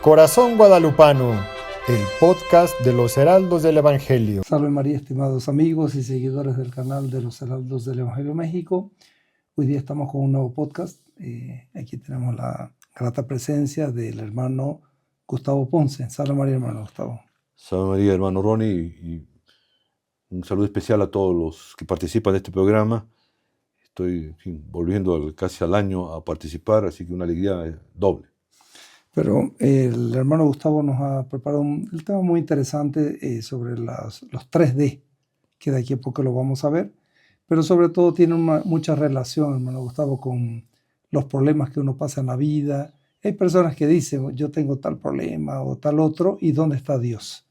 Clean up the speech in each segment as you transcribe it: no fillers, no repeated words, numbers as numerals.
Corazón Guadalupano, el podcast de los Heraldos del Evangelio. Salve María, estimados amigos y seguidores del canal de los Heraldos del Evangelio México. Hoy día estamos con un nuevo podcast. Aquí tenemos la grata presencia del hermano Gustavo Ponce. Salve María, hermano Gustavo. Salve María, hermano Ronnie, y un saludo especial a todos los que participan de este programa. Estoy volviendo casi al año a participar, así que una alegría doble. Pero el hermano Gustavo nos ha preparado un tema muy interesante sobre los 3D, que de aquí a poco lo vamos a ver, pero sobre todo tiene mucha relación, hermano Gustavo, con los problemas que uno pasa en la vida. Hay personas que dicen, yo tengo tal problema o tal otro, ¿y dónde está Dios?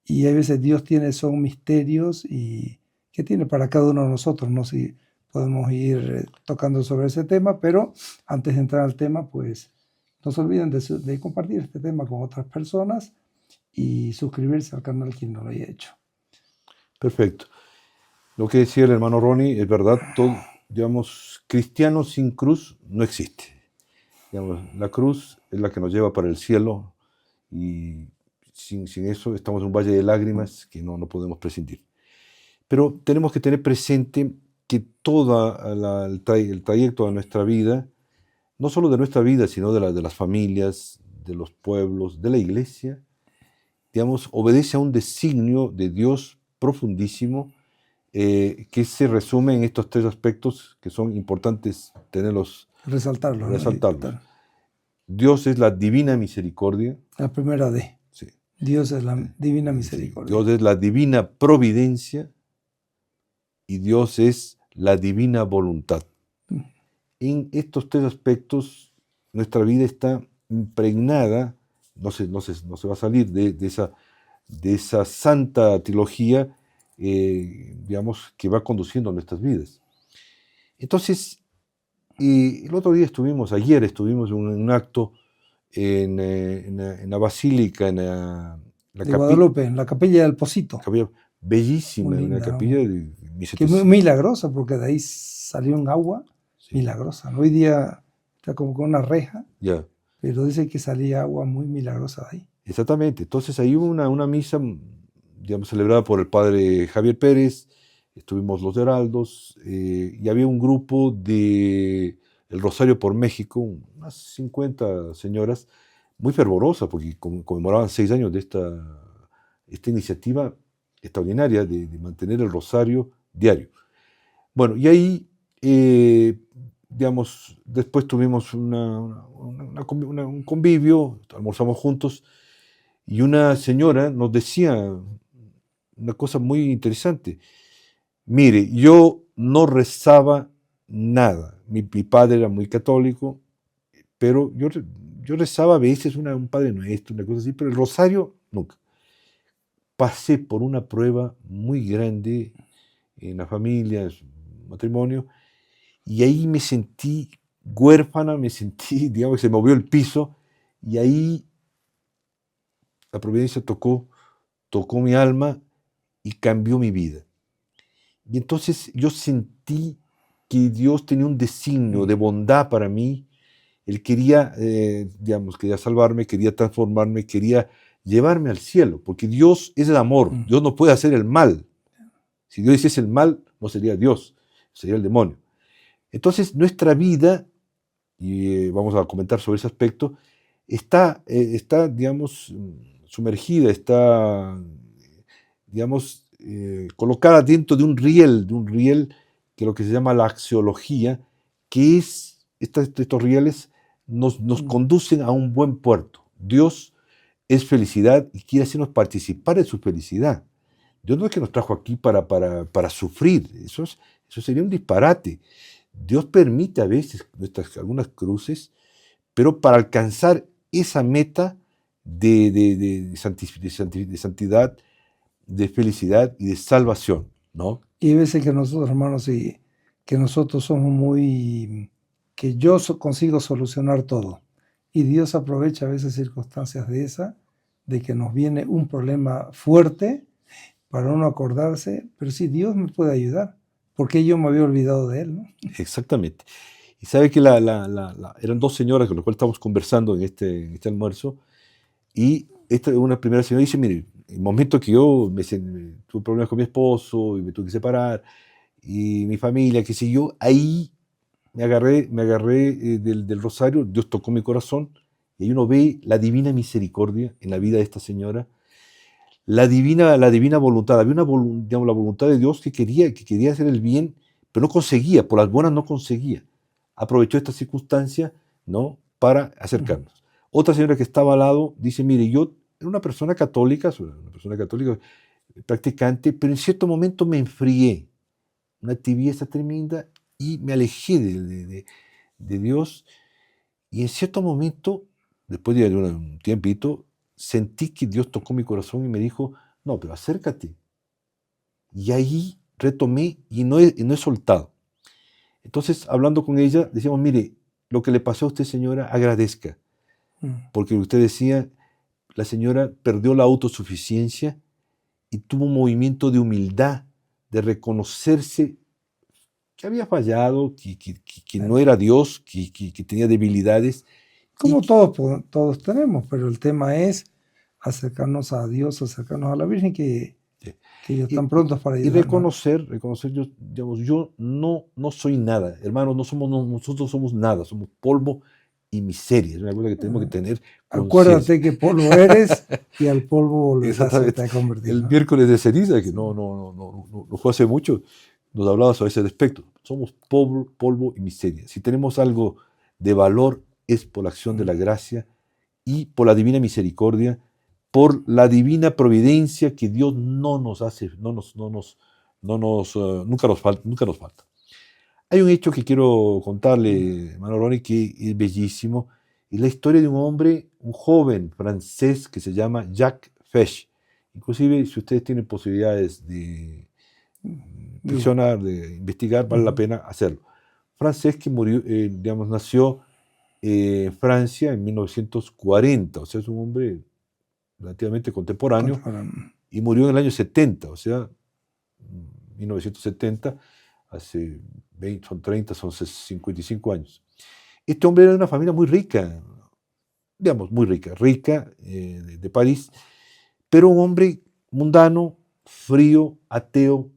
Y hay veces Dios son misterios y que tiene para cada uno de nosotros. No sé si podemos ir tocando sobre ese tema, pero antes de entrar al tema, pues no se olviden de compartir este tema con otras personas y suscribirse al canal quien no lo haya hecho. Perfecto. Lo que decía el hermano Ronnie es verdad. Todo, digamos, cristiano sin cruz no existe. Digamos, la cruz es la que nos lleva para el cielo y sin eso estamos en un valle de lágrimas que no podemos prescindir. Pero tenemos que tener presente que todo el trayecto de nuestra vida, no solo de nuestra vida, sino de las familias, de los pueblos, de la iglesia, digamos, obedece a un designio de Dios profundísimo que se resume en estos 3 aspectos que son importantes tenerlos, resaltarlos. Dios es la divina misericordia. La primera D. Sí. Dios es la divina misericordia. Dios es la divina providencia y Dios es la divina voluntad. En estos 3 aspectos, nuestra vida está impregnada, no se va a salir de esa santa trilogía, digamos, que va conduciendo nuestras vidas. Entonces, el otro día ayer estuvimos en un acto en la basílica, en la de Guadalupe, en la capilla del Pocito. Capilla bellísima, linda, una capilla de 1700. Que es muy milagrosa, porque de ahí salió un agua. Sí. Milagrosa. Hoy día está como con una reja, pero dice que salía agua muy milagrosa de ahí. Exactamente. Entonces ahí hubo una misa, digamos, celebrada por el padre Javier Pérez, estuvimos los heraldos, y había un grupo de el Rosario por México, unas 50 señoras, muy fervorosas, porque conmemoraban 6 años de esta iniciativa extraordinaria de mantener el rosario diario. Bueno, y ahí digamos, después tuvimos un convivio, almorzamos juntos, y una señora nos decía una cosa muy interesante. Mire, yo no rezaba nada. Mi padre era muy católico, pero yo rezaba a veces un Padre Nuestro, una cosa así, pero el rosario nunca. Pasé por una prueba muy grande en la familia, en el matrimonio, y ahí me sentí huérfana, digamos, se movió el piso, y ahí la providencia tocó mi alma y cambió mi vida. Y entonces yo sentí que Dios tenía un designio de bondad para mí. Él quería, quería salvarme, quería transformarme, quería llevarme al cielo, porque Dios es el amor. Dios no puede hacer el mal. Si Dios hiciese el mal, no sería Dios, sería el demonio. Entonces nuestra vida, y vamos a comentar sobre ese aspecto, está digamos, sumergida, está, digamos, colocada dentro de un riel que es lo que se llama la axiología, que es, estos rieles nos conducen a un buen puerto. Dios es felicidad y quiere hacernos participar de su felicidad. Dios no es que nos trajo aquí para sufrir, eso sería un disparate. Dios permite a veces algunas cruces, pero para alcanzar esa meta de santidad, de felicidad y de salvación, ¿no? Y hay veces que nosotros, hermanos, que nosotros somos que yo consigo solucionar todo. Y Dios aprovecha a veces circunstancias de que nos viene un problema fuerte para uno acordarse, pero sí, Dios me puede ayudar, porque yo me había olvidado de Él, ¿no? Exactamente. Y sabe que eran 2 señoras con las cuales estamos conversando en este almuerzo, Y esta es una primera señora dice, mire, el momento que yo tuve problemas con mi esposo y me tuve que separar, y mi familia, qué sé yo, ahí me agarré del rosario, Dios tocó mi corazón, y ahí uno ve la divina misericordia en la vida de esta señora, la divina voluntad, había digamos, la voluntad de Dios que quería hacer el bien, pero no conseguía, por las buenas no conseguía. Aprovechó esta circunstancia, ¿no?, para acercarnos. Otra señora que estaba al lado dice, mire, yo era una persona católica practicante, pero en cierto momento me enfrié, una tibieza tremenda, y me alejé de Dios, y en cierto momento, después de un tiempito, sentí que Dios tocó mi corazón y me dijo, no, pero acércate. Y ahí retomé y no he soltado. Entonces, hablando con ella, decíamos, mire, lo que le pasó a usted, señora, agradezca. Porque usted decía, la señora perdió la autosuficiencia y tuvo un movimiento de humildad, de reconocerse que había fallado, que no era Dios, que tenía debilidades. Como todos tenemos, pero el tema es acercarnos a Dios, acercarnos a la Virgen, que ellos están prontos para ayudarnos. Y reconocer yo, digamos, yo no soy nada, hermanos, nosotros somos nada, somos polvo y miseria. Es una cosa que tenemos que tener conciencia. Acuérdate que polvo eres y al polvo volverás a convertir. El miércoles de ceniza, que no fue hace mucho, nos hablaba sobre ese aspecto. Somos polvo y miseria. Si tenemos algo de valor, es por la acción de la gracia y por la divina misericordia, por la divina providencia que Dios nunca nos falta. Hay un hecho que quiero contarle, hermano Ronnie, que es bellísimo. Es la historia de un hombre, un joven francés que se llama Jacques Fesch. Inclusive, si ustedes tienen posibilidades de visionar, de investigar, vale la pena hacerlo. Francés que murió, nació en Francia en 1940, o sea, es un hombre relativamente contemporáneo, y murió en el año 70, o sea, 1970, hace 20, son 55 años. Este hombre era de una familia muy rica, digamos, muy rica de París, pero un hombre mundano, frío, ateo,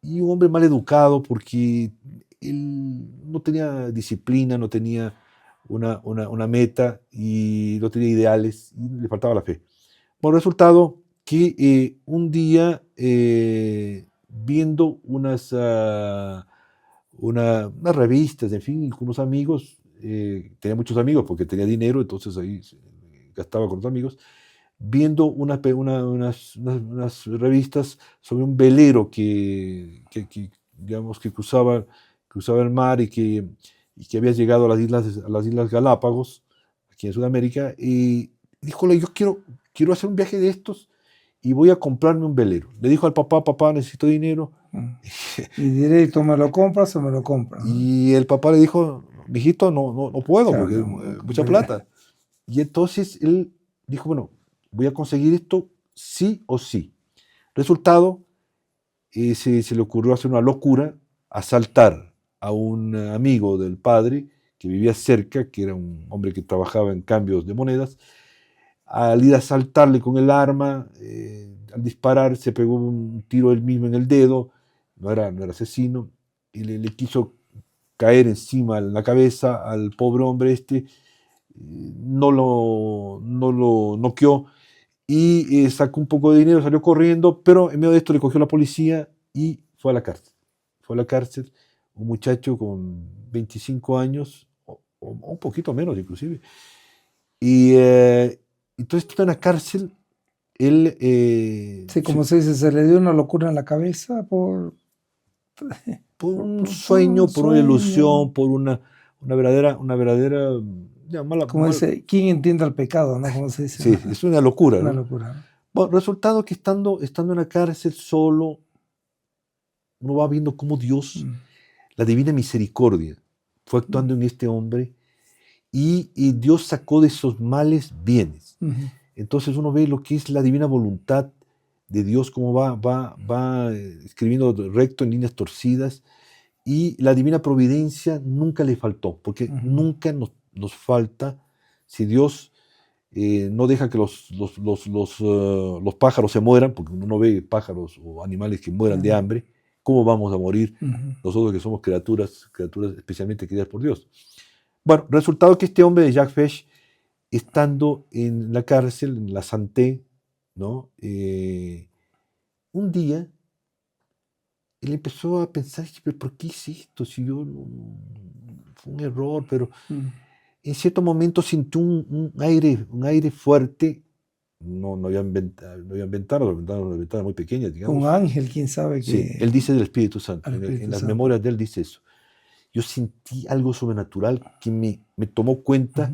y un hombre mal educado porque él no tenía disciplina, no tenía una meta y no tenía ideales y le faltaba la fe. Bueno, resultado que un día viendo unas revistas, en fin, con unos amigos, tenía muchos amigos porque tenía dinero, entonces ahí gastaba con los amigos, viendo unas revistas sobre un velero que cruzaba el mar y que había llegado a las Islas Galápagos, aquí en Sudamérica, y dijo, yo quiero hacer un viaje de estos y voy a comprarme un velero. Le dijo al papá, necesito dinero. Y directo, ¿me lo compras o me lo compras? Y el papá le dijo, mijito, no puedo, claro, porque es mucha plata. Y entonces él dijo, bueno, voy a conseguir esto sí o sí. Resultado, se le ocurrió hacer una locura, asaltar a un amigo del padre que vivía cerca, que era un hombre que trabajaba en cambios de monedas. Al ir a asaltarle con el arma, al disparar, se pegó un tiro él mismo en el dedo, no era asesino, y le quiso caer encima en la cabeza al pobre hombre no lo noqueó, y sacó un poco de dinero, salió corriendo, pero en medio de esto le cogió la policía y fue a la cárcel. Fue a la cárcel un muchacho con 25 años, o un poquito menos inclusive, y entonces está en la cárcel. Él... sí, como se dice, se le dio una locura en la cabeza por un sueño, por una ilusión, por una verdadera como dice, ¿quién entiende el pecado? ¿No? Como se dice. Sí, es una locura. Una ¿no? locura. Bueno, resultado que estando en la cárcel solo, uno va viendo cómo Dios, la divina misericordia, fue actuando en este hombre y Dios sacó de esos males bienes. Entonces uno ve lo que es la divina voluntad de Dios, cómo va escribiendo recto en líneas torcidas, y la divina providencia nunca le faltó, porque nunca nos falta. Si Dios no deja que los pájaros se mueran, porque uno no ve pájaros o animales que mueran de hambre. ¿Cómo vamos a morir nosotros que somos criaturas especialmente queridas por Dios? Bueno, resultado que este hombre de Jacques Fesch, estando en la cárcel, en la Santé, ¿no? Un día él empezó a pensar, pero ¿por qué hice esto? Si yo fue un error, pero en cierto momento sintió un aire fuerte. No había ventanas, las ventanas muy pequeñas, digamos. Un ángel, quién sabe que... Sí, él dice del Espíritu Santo. En las memorias de él dice eso. Yo sentí algo sobrenatural que me tomó cuenta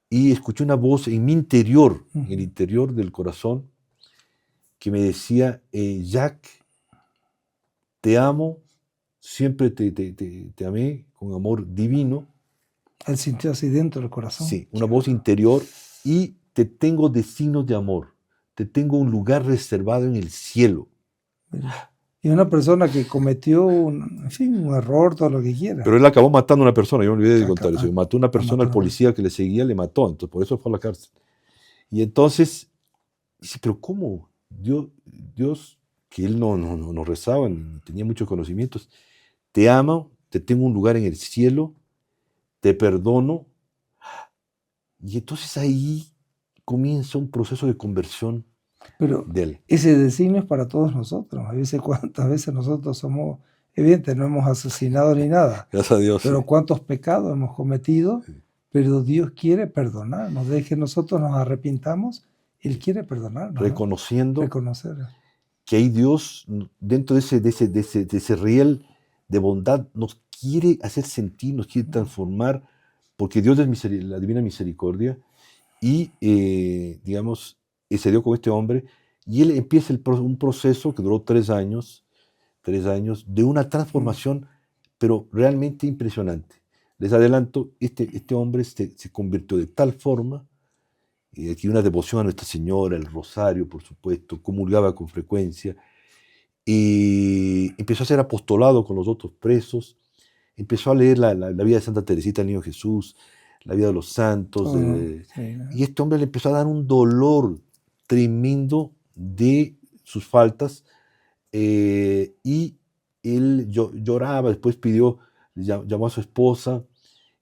y escuché una voz en mi interior, en el interior del corazón, que me decía, Jacques, te amo, siempre te amé con amor divino. Él sintió así dentro del corazón. Sí, una voz interior, y te tengo designios de amor, te tengo un lugar reservado en el cielo. Y una persona que cometió un error, todo lo que quiera. Pero él acabó matando a una persona, yo me olvidé de contar eso. Mató a una persona, al policía que le seguía, le mató, entonces por eso fue a la cárcel. Y entonces, dice, pero ¿cómo? Dios, que él no rezaba, ni tenía muchos conocimientos, te amo, te tengo un lugar en el cielo, te perdono. Y entonces ahí comienza un proceso de conversión. Pero de él. Ese designio es para todos nosotros. A veces, cuántas veces nosotros somos, evidente, no hemos asesinado ni nada. Gracias a Dios. Pero Sí. Cuántos pecados hemos cometido, pero Dios quiere perdonarnos. Desde que nosotros nos arrepintamos, Él quiere perdonarnos. Reconociendo Reconocer que hay Dios dentro de ese riel de bondad, nos quiere hacer sentir, nos quiere transformar, porque Dios es la divina misericordia, y digamos, se dio con este hombre, y él empieza un proceso que duró 3 años, de una transformación, pero realmente impresionante. Les adelanto, este hombre se convirtió de tal forma, aquí una devoción a Nuestra Señora, el rosario, por supuesto, comulgaba con frecuencia, y empezó a hacer apostolado con los otros presos, empezó a leer la vida de Santa Teresita del Niño Jesús, la vida de los santos, y este hombre le empezó a dar un dolor tremendo de sus faltas, y él lloraba, después llamó a su esposa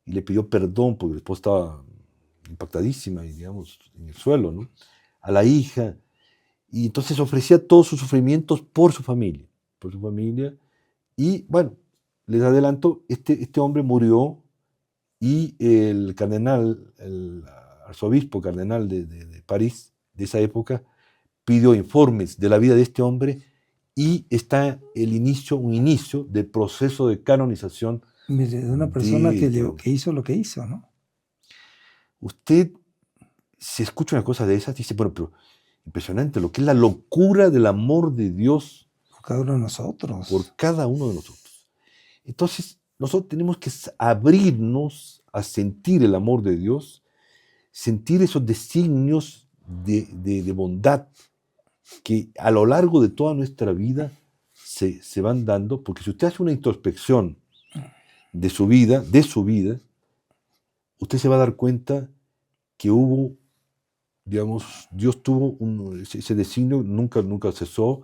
y le pidió perdón, porque la esposa estaba impactadísima, digamos, en el suelo, ¿no? A la hija, y entonces ofrecía todos sus sufrimientos por su familia, y bueno, les adelanto, este hombre murió, y el cardenal, el arzobispo cardenal de París, de esa época, pidió informes de la vida de este hombre, y está un inicio del proceso de canonización. Mire, de una persona que hizo lo que hizo, ¿no? Usted, si escucha una cosa de esas, dice, bueno, pero impresionante lo que es la locura del amor de Dios por cada uno de nosotros. Por cada uno de nosotros. Entonces, nosotros tenemos que abrirnos a sentir el amor de Dios, sentir esos designios de bondad que a lo largo de toda nuestra vida se van dando, porque si usted hace una introspección de su vida, usted se va a dar cuenta que hubo, digamos, Dios tuvo ese designio, nunca cesó,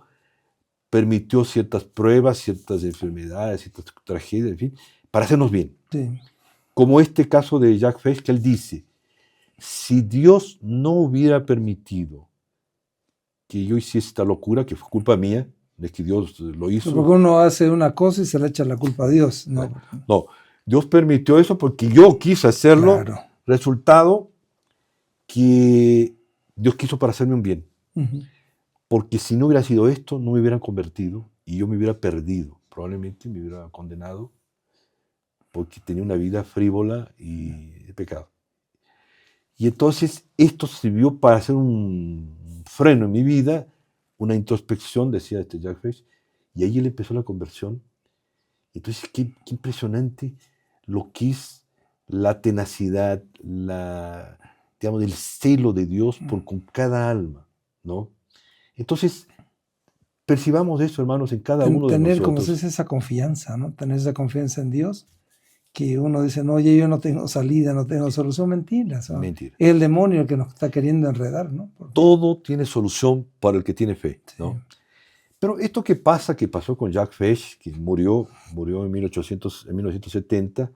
permitió ciertas pruebas, ciertas enfermedades, ciertas tragedias, en fin, para hacernos bien. Sí. Como este caso de Jacques Fesch, que él dice, si Dios no hubiera permitido que yo hiciese esta locura, que fue culpa mía, de que Dios lo hizo. Porque uno hace una cosa y se le echa la culpa a Dios. No, Dios permitió eso porque yo quise hacerlo. Claro. Resultado que Dios quiso para hacerme un bien. Porque si no hubiera sido esto, no me hubieran convertido y yo me hubiera perdido. Probablemente me hubiera condenado porque tenía una vida frívola y de pecado. Y entonces esto sirvió para hacer un freno en mi vida, una introspección, decía Jacques Fesch, y ahí él empezó la conversión. Entonces, qué impresionante lo que es la tenacidad, digamos, el celo de Dios con cada alma, ¿no? Entonces, percibamos eso, hermanos, en cada uno de tener, nosotros. como se dice, esa confianza, ¿no? Tener esa confianza en Dios, que uno dice, no, oye, yo no tengo salida, no tengo solución. Mentira. Mentira. Es el demonio el que nos está queriendo enredar, ¿no? Todo tiene solución para el que tiene fe, ¿no? Sí. Pero esto que pasó con Jacques Fesch, que murió en 1970,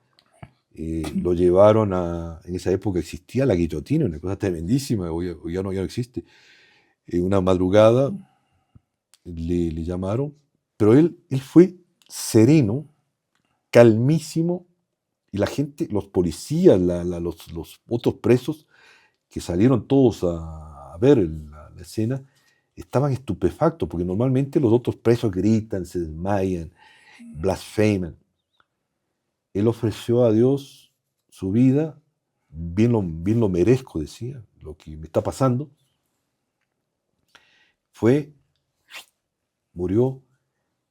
lo llevaron en esa época existía la guillotina, una cosa tremendísima, hoy ya no existe. Una madrugada le llamaron, pero él fue sereno, calmísimo, y la gente, los policías, los otros presos, que salieron todos a ver la escena, estaban estupefactos, porque normalmente los otros presos gritan, se desmayan, blasfeman. Él ofreció a Dios su vida, bien lo merezco, decía, lo que me está pasando. Murió,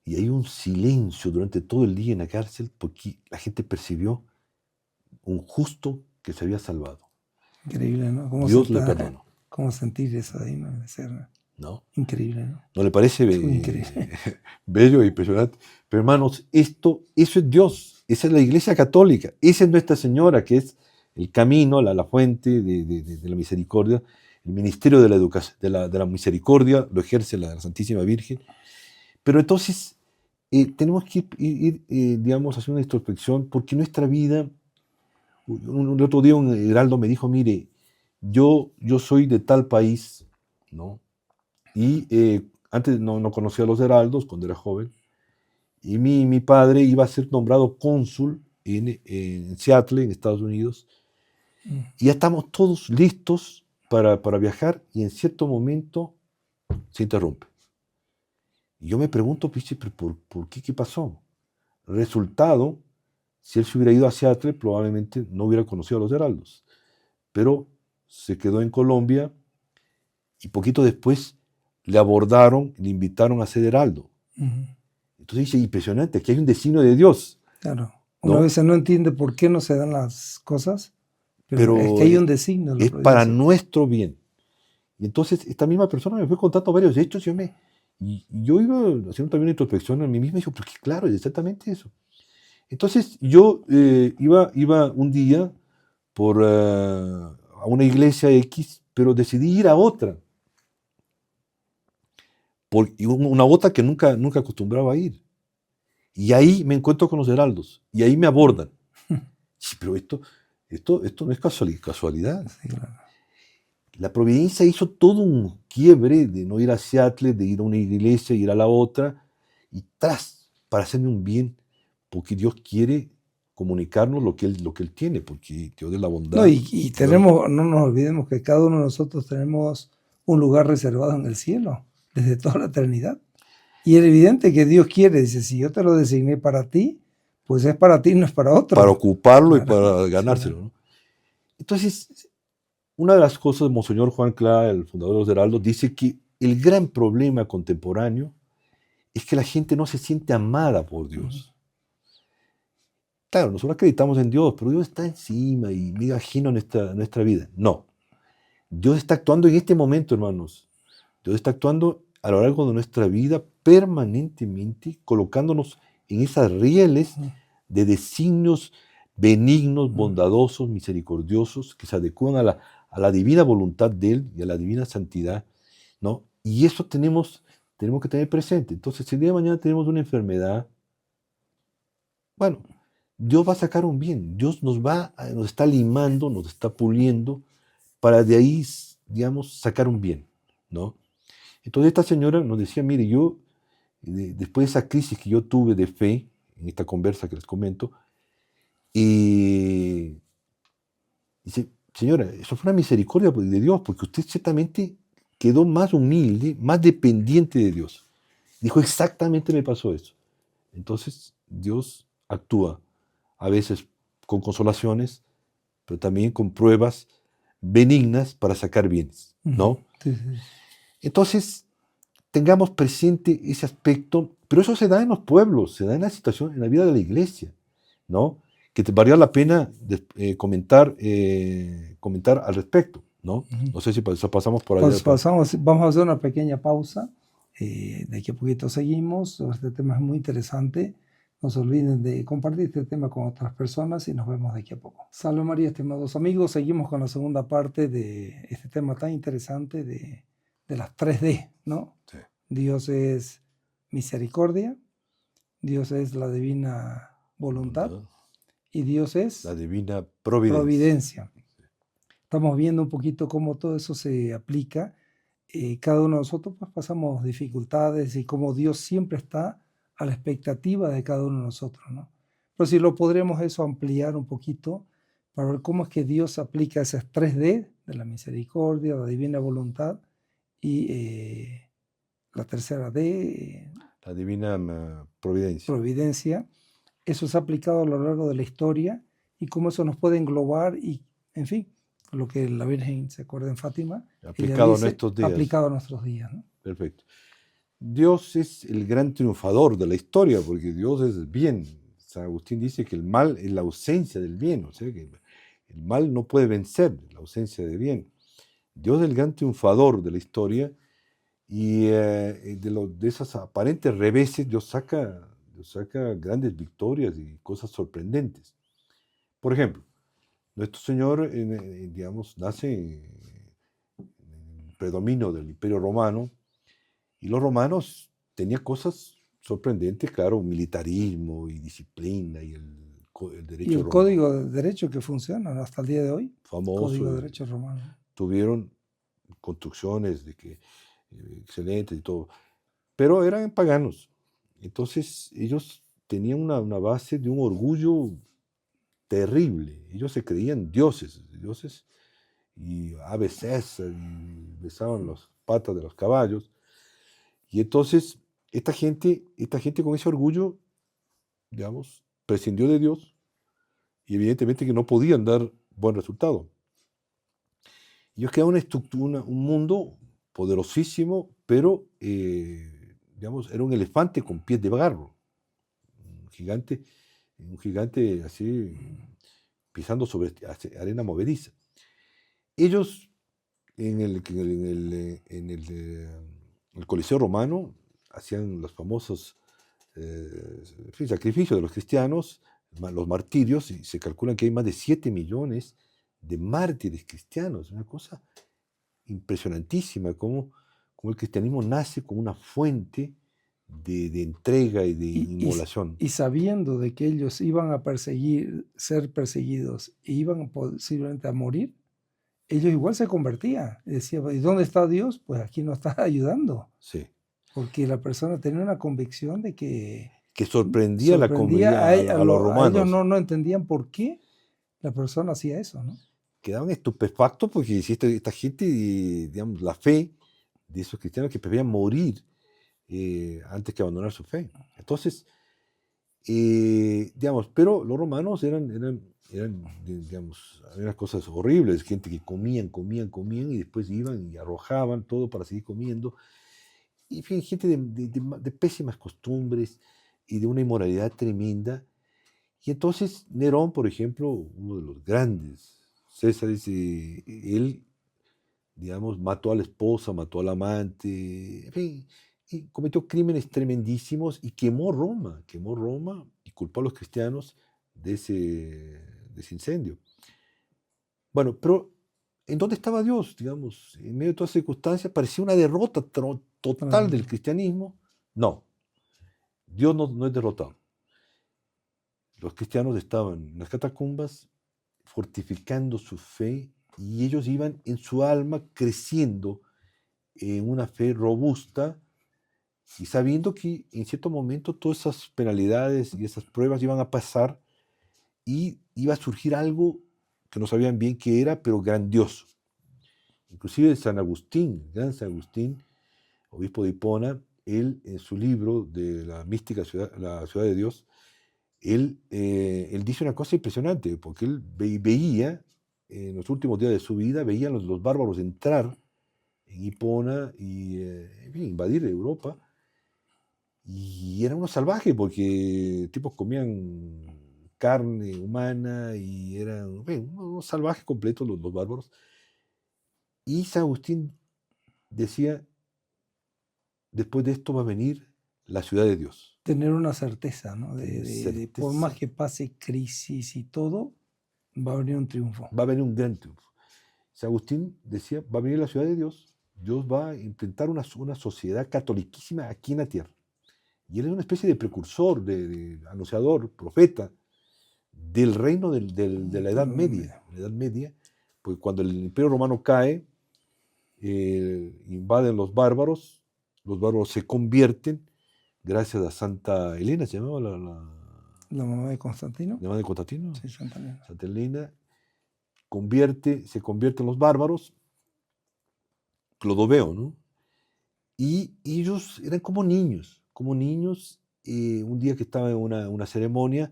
y hay un silencio durante todo el día en la cárcel, porque la gente percibió un justo que se había salvado. Increíble, ¿no? Dios le perdonó. ¿Cómo sentir eso ahí, no? ¿No? Increíble, ¿no? ¿No le parece Increíble. bello e impresionante? Pero hermanos, eso es Dios, esa es la Iglesia Católica, esa es Nuestra Señora, que es el camino, la fuente de la misericordia, el ministerio de la educación, de la misericordia, lo ejerce la Santísima Virgen. Pero entonces tenemos que ir digamos, hacer una introspección, porque nuestra vida, el otro día un heraldo me dijo, mire, yo soy de tal país, ¿no? Y antes no conocía a los heraldos cuando era joven, y mi padre iba a ser nombrado cónsul en Seattle, en Estados Unidos, y ya estamos todos listos para viajar, y en cierto momento se interrumpe. Y yo me pregunto, ¿por qué? ¿Qué pasó? Resultado, si él se hubiera ido a Seattle, probablemente no hubiera conocido a los heraldos, pero se quedó en Colombia, y poquito después le abordaron, le invitaron a ser heraldo. Entonces dice, impresionante, aquí hay un destino de Dios. Claro. Uno a veces no entiende por qué no se dan las cosas, pero es que hay un designio. Es para nuestro bien. Y entonces esta misma persona me fue contando varios hechos, y yo iba haciendo también una introspección a mí mismo, y digo, porque claro, es exactamente eso. Entonces yo iba un día a una iglesia X, pero decidí ir a otra. Una otra que nunca acostumbraba a ir. Y ahí me encuentro con los heraldos, y ahí me abordan. Sí, pero esto no es casualidad. Sí, claro. La providencia hizo todo un quiebre de no ir a Seattle, de ir a una iglesia, ir a la otra, y para hacerme un bien, porque Dios quiere comunicarnos lo que Él tiene, porque Dios de la bondad. No, y tenemos, no nos olvidemos que cada uno de nosotros tenemos un lugar reservado en el cielo, desde toda la eternidad. Y es evidente que Dios quiere, dice, si yo te lo designé para ti, pues es para ti, no es para otro. Para ocuparlo y para ganárselo, ¿no? Entonces, una de las cosas, Monseñor Juan Clara, el fundador de los heraldos, dice que el gran problema contemporáneo es que la gente no se siente amada por Dios. Claro, nosotros acreditamos en Dios, pero Dios está encima y medio ajeno a nuestra vida. No. Dios está actuando en este momento, hermanos. Dios está actuando a lo largo de nuestra vida permanentemente, colocándonos en esas rieles de designios benignos, bondadosos, misericordiosos, que se adecúan a la divina voluntad de Él y a la divina santidad, ¿no? Y eso tenemos que tener presente. Entonces, si el día de mañana tenemos una enfermedad, bueno, Dios va a sacar un bien. Dios nos está limando, nos está puliendo, para de ahí, digamos, sacar un bien, ¿no? Entonces esta señora nos decía, mire, yo, después de esa crisis que yo tuve de fe, en esta conversa que les comento, dice, señora, eso fue una misericordia de Dios, porque usted ciertamente quedó más humilde, más dependiente de Dios. Dijo, exactamente me pasó eso. Entonces Dios actúa, a veces con consolaciones, pero también con pruebas benignas para sacar bienes, ¿no? Sí. Entonces, tengamos presente ese aspecto, pero eso se da en los pueblos, se da en la situación, en la vida de la iglesia, ¿no? Que te valía la pena comentar al respecto, ¿no? No sé si pasamos por ahí. Vamos a hacer una pequeña pausa. De aquí a poquito seguimos. Este tema es muy interesante. No se olviden de compartir este tema con otras personas y nos vemos de aquí a poco. Salve María, estimados amigos. Seguimos con la segunda parte de este tema tan interesante de las 3D, ¿no? Sí. Dios es misericordia, Dios es la divina voluntad y Dios es la divina providencia. providencia. Estamos viendo un poquito cómo todo eso se aplica. Cada uno de nosotros pues, pasamos dificultades y cómo Dios siempre está a la expectativa de cada uno de nosotros, ¿no? Pero si lo podremos eso ampliar un poquito para ver cómo es que Dios aplica esas 3D de la misericordia, la divina voluntad y la tercera D, la divina providencia. providencia. Eso es aplicado a lo largo de la historia y cómo eso nos puede englobar y, en fin, lo que la Virgen se acuerda en Fátima. Aplicado dice, a nuestros días. Aplicado a nuestros días, ¿no? Perfecto. Dios es el gran triunfador de la historia, porque Dios es bien. San Agustín dice que el mal es la ausencia del bien, o sea que el mal no puede vencer la ausencia de bien. Dios es el gran triunfador de la historia y de esas aparentes reveses Dios saca grandes victorias y cosas sorprendentes. Por ejemplo, nuestro Señor, digamos, nace en el predominio del Imperio Romano. Y los romanos tenían cosas sorprendentes, claro, militarismo y disciplina y el derecho Y el romano. código de derecho que funciona hasta el día de hoy. Famoso. Código de derecho romano. Tuvieron construcciones excelentes y todo, pero eran paganos. Entonces ellos tenían una base de un orgullo terrible. Ellos se creían dioses y ave César y besaban las patas de los caballos. Y entonces, esta gente con ese orgullo, digamos, prescindió de Dios y evidentemente que no podían dar buen resultado. Ellos crearon una estructura, un mundo poderosísimo, pero, digamos, era un elefante con pies de barro, un gigante así, pisando sobre arena movediza. Ellos, en el Coliseo Romano, hacían los famosos sacrificios de los cristianos, los martirios, y se calcula que hay más de 7 millones de mártires cristianos. Una cosa impresionantísima, como el cristianismo nace como una fuente de entrega y de inmolación. Y sabiendo de que ellos iban a ser perseguidos e iban posiblemente a morir, ellos igual se convertían. Y decían, ¿y dónde está Dios? Pues aquí nos está ayudando. Sí. Porque la persona tenía una convicción de que sorprendía a los romanos. A ellos no entendían por qué la persona hacía eso, ¿no? Quedaban estupefactos porque esta gente, digamos, la fe de esos cristianos que preferían morir antes que abandonar su fe. Entonces, digamos, pero los romanos eran, digamos, había cosas horribles, gente que comían y después iban y arrojaban todo para seguir comiendo. Y en fin, gente de pésimas costumbres y de una inmoralidad tremenda. Y entonces Nerón, por ejemplo, uno de los grandes Césares, él, digamos, mató a la esposa, mató al amante, en fin, y cometió crímenes tremendísimos y quemó Roma y culpó a los cristianos de ese incendio. Bueno, pero ¿en dónde estaba Dios? Digamos, en medio de todas las circunstancias parecía una derrota total del cristianismo. No, Dios no es derrotado. Los cristianos estaban en las catacumbas fortificando su fe y ellos iban en su alma creciendo en una fe robusta y sabiendo que en cierto momento todas esas penalidades y esas pruebas iban a pasar y iba a surgir algo que no sabían bien qué era, pero grandioso. Inclusive San Agustín, gran San Agustín, obispo de Hipona, él en su libro de la mística la ciudad de Dios, él dice una cosa impresionante, porque él veía, en los últimos días de su vida, veían los bárbaros entrar en Hipona y en fin, invadir Europa, y eran unos salvajes, porque tipos comían carne humana y eran unos salvajes completos los bárbaros. Y San Agustín decía, después de esto va a venir la ciudad de Dios. Tener una certeza, ¿no? Tener De por certeza. más que pase crisis y todo, va a venir un triunfo. Va a venir un gran triunfo. San Agustín decía, va a venir la ciudad de Dios. Dios va a implantar una sociedad catoliquísima aquí en la tierra. Y él es una especie de precursor, de anunciador, profeta del reino de la Edad Media. La Edad Media, pues cuando el Imperio Romano cae, invaden los bárbaros se convierten, gracias a Santa Elena, ¿se llamaba La mamá de Constantino. la mamá de Constantino? Sí, Santa Elena. Santa Elena se convierten los bárbaros, Clodoveo, ¿no? Y ellos eran como niños. Un día que estaba en una ceremonia,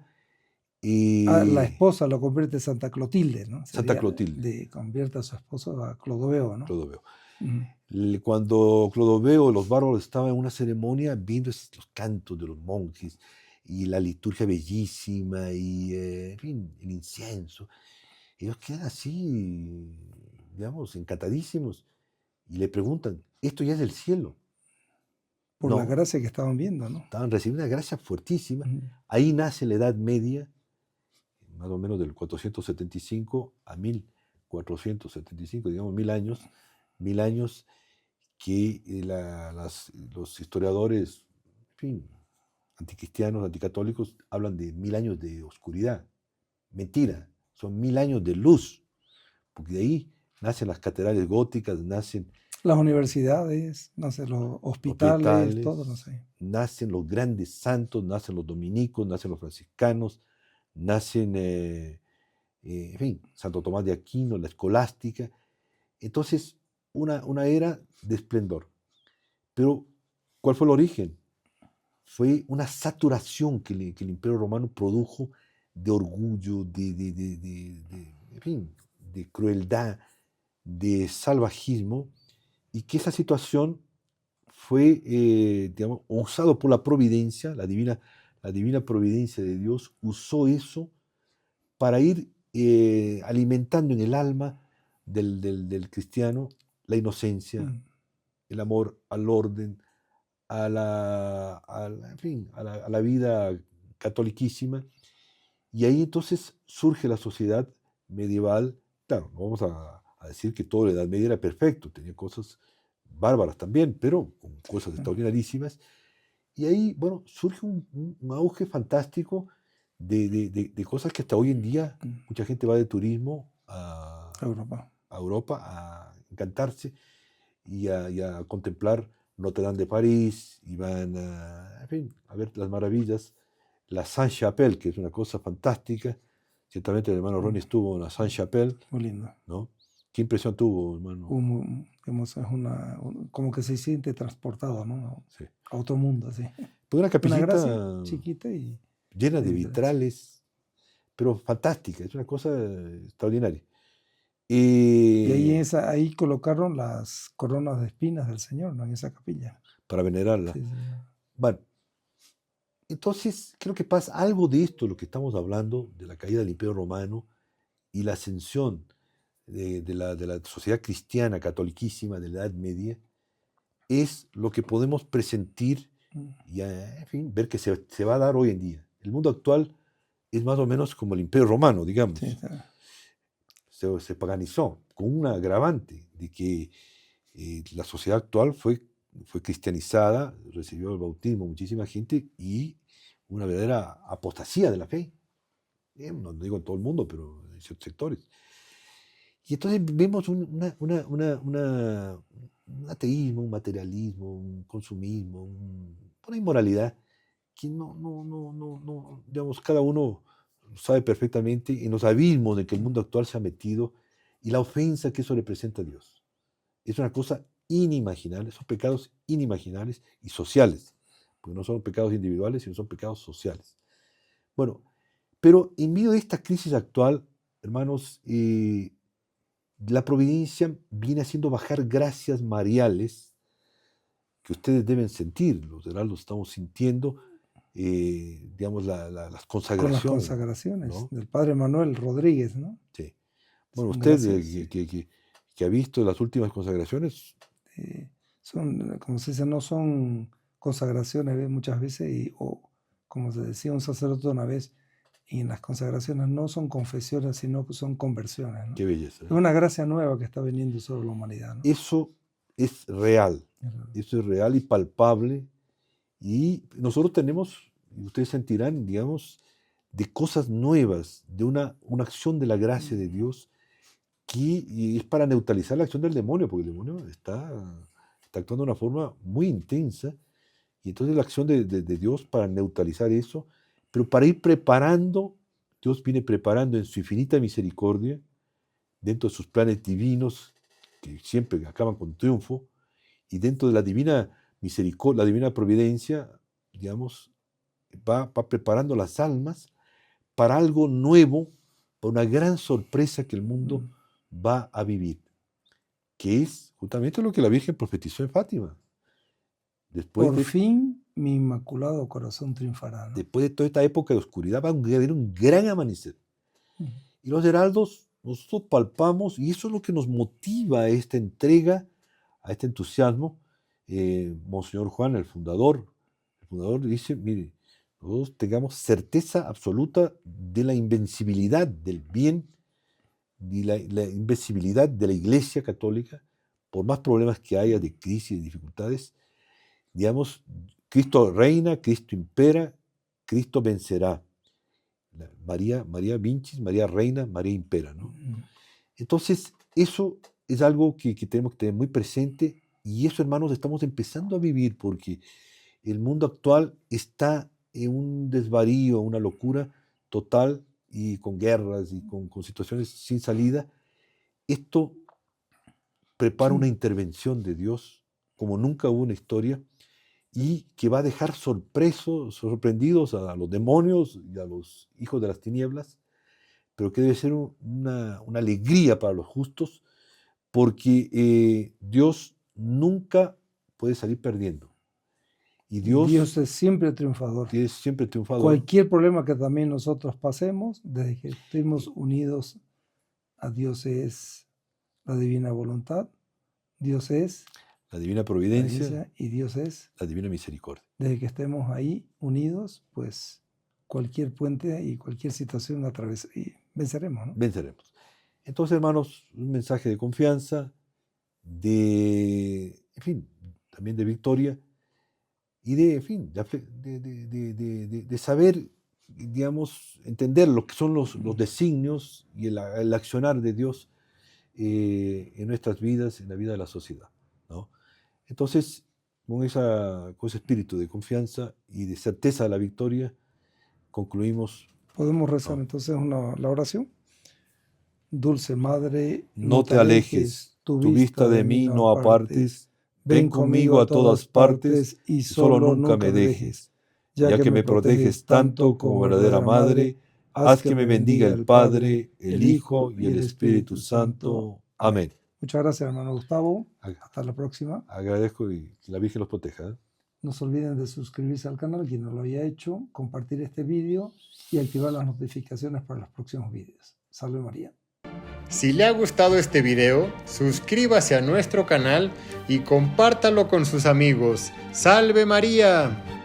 La esposa lo convierte en Santa Clotilde, ¿no? Santa Clotilde. Convierte a su esposo a Clodoveo, ¿no? Clodoveo. Ujú. Cuando Clodoveo, los bárbaros, estaban en una ceremonia viendo los cantos de los monjes y la liturgia bellísima y, en fin, el incienso, ellos quedan así, digamos, encantadísimos y le preguntan, ¿esto ya es del cielo? Por No. la gracia que estaban viendo, ¿no? Estaban recibiendo una gracia fuertísima. Ujú. Ahí nace la Edad Media, más o menos del 475 a 1475, digamos 1000 años que los historiadores, en fin, anticristianos, anticatólicos, hablan de 1000 años de oscuridad. Mentira, son 1000 años de luz, porque de ahí nacen las catedrales góticas, nacen Las universidades, no sé, los hospitales, todo, no sé. nacen los grandes santos, nacen los dominicos, nacen los franciscanos, nacen, en fin, Santo Tomás de Aquino, la escolástica. Entonces, una era de esplendor. Pero, ¿cuál fue el origen? Fue una saturación que el Imperio Romano produjo de orgullo, en fin, de crueldad, de salvajismo, y que esa situación fue, digamos, usado por la providencia, la divina providencia de Dios usó eso para ir alimentando en el alma del cristiano la inocencia, Mm. el amor al orden, en fin, a la vida catoliquísima. Y ahí entonces surge la sociedad medieval. Claro, no vamos a decir que toda la Edad Media era perfecto, tenía cosas bárbaras también, pero con cosas extraordinarísimas. Y ahí, bueno, surge un auge fantástico de cosas que hasta hoy en día mucha gente va de turismo a Europa a encantarse y a contemplar Notre Dame de París, y van en fin, a ver las maravillas, la Sainte-Chapelle, que es una cosa fantástica. Ciertamente el hermano Ronnie estuvo en la Sainte-Chapelle. Muy lindo. ¿No? ¿Qué impresión tuvo, hermano? Es como que se siente transportado, ¿no? Sí. A otro mundo, así. Pues una capillita Una gracia chiquita y llena de vitrales, pero fantástica, es una cosa extraordinaria. Y ahí colocaron las coronas de espinas del Señor, ¿no? En esa capilla. Para venerarla. Sí, sí. Bueno, entonces creo que pasa algo de esto, lo que estamos hablando, de la caída del Imperio Romano y la ascensión de la sociedad cristiana catoliquísima de la Edad Media, es lo que podemos presentir y, en fin, ver que se va a dar hoy en día. El mundo actual es más o menos como el Imperio Romano, digamos. Sí, sí. Se paganizó, con un agravante de que la sociedad actual fue cristianizada, recibió el bautismo muchísima gente y una verdadera apostasía de la fe. No digo en todo el mundo, pero en ciertos sectores. Y entonces vemos un ateísmo, un materialismo, un consumismo, una inmoralidad que digamos, cada uno sabe perfectamente en los abismos en que el mundo actual se ha metido y la ofensa que eso representa a Dios. Es una cosa inimaginable, son pecados inimaginables y sociales, porque no son pecados individuales, sino son pecados sociales. Bueno, pero en medio de esta crisis actual, hermanos, la providencia viene haciendo bajar gracias mariales que ustedes deben sentir, los heraldos estamos sintiendo, digamos, las consagraciones. Con las consagraciones, ¿no? del padre Manuel Rodríguez, ¿no? Sí. Bueno, Son usted gracias, que ha visto las últimas consagraciones. son, como se dice, no son consagraciones muchas veces, o como se decía un sacerdote una vez, y en las consagraciones no son confesiones, sino que son conversiones, ¿no? Qué belleza. Es una gracia nueva que está viniendo sobre la humanidad, ¿no? Eso es real. Eso es real y palpable. Y nosotros tenemos, y ustedes sentirán, digamos, de cosas nuevas, de una acción de la gracia de Dios, y es para neutralizar la acción del demonio, porque el demonio está actuando de una forma muy intensa. Y entonces la acción de Dios para neutralizar eso, pero para ir preparando, Dios viene preparando en su infinita misericordia, dentro de sus planes divinos, que siempre acaban con triunfo, y dentro de la divina misericordia, la divina providencia, digamos, va preparando las almas para algo nuevo, para una gran sorpresa que el mundo va a vivir, que es justamente lo que la Virgen profetizó en Fátima. Por fin mi inmaculado corazón triunfará, ¿no? Después de toda esta época de oscuridad va a haber un gran amanecer. Y los heraldos, nosotros palpamos, y eso es lo que nos motiva a esta entrega, a este entusiasmo. Monseñor Juan, el fundador dice, mire, nosotros tengamos certeza absoluta de la invencibilidad del bien y la invencibilidad de la Iglesia Católica, por más problemas que haya de crisis y dificultades. Digamos, Cristo reina, Cristo impera, Cristo vencerá. María Vincis, María reina, María impera, ¿no? Entonces, eso es algo que tenemos que tener muy presente, y eso, hermanos, estamos empezando a vivir, porque el mundo actual está en un desvarío, una locura total, y con guerras y con situaciones sin salida. Esto prepara una intervención de Dios como nunca hubo en la historia, y que va a dejar sorprendidos a los demonios y a los hijos de las tinieblas, pero que debe ser una alegría para los justos, porque Dios nunca puede salir perdiendo. Y Dios es siempre triunfador. Es siempre triunfador. Cualquier problema que también nosotros pasemos, desde que estemos unidos a Dios, es la divina voluntad, Dios es la divina providencia, y Dios es la divina misericordia. Desde que estemos ahí unidos, pues cualquier puente y cualquier situación y venceremos, ¿no? Venceremos. Entonces, hermanos, un mensaje de confianza, en fin, también de victoria, y de saber, digamos, entender lo que son los designios y el accionar de Dios en nuestras vidas, en la vida de la sociedad, ¿no? Entonces, con ese espíritu de confianza y de certeza de la victoria, concluimos. ¿Podemos rezar entonces la oración? Dulce Madre, no te alejes, tu vista de mí no apartes, ven conmigo a todas partes y solo nunca me dejes. Ya que me proteges tanto como verdadera Madre, haz que me bendiga el Padre, el Hijo y el Espíritu Santo. Amén. Muchas gracias, hermano Gustavo. Hasta la próxima. Agradezco, y que la Virgen los proteja. No se olviden de suscribirse al canal, quien no lo haya hecho, compartir este vídeo y activar las notificaciones para los próximos vídeos. Salve María. Si le ha gustado este video, suscríbase a nuestro canal y compártalo con sus amigos. ¡Salve María!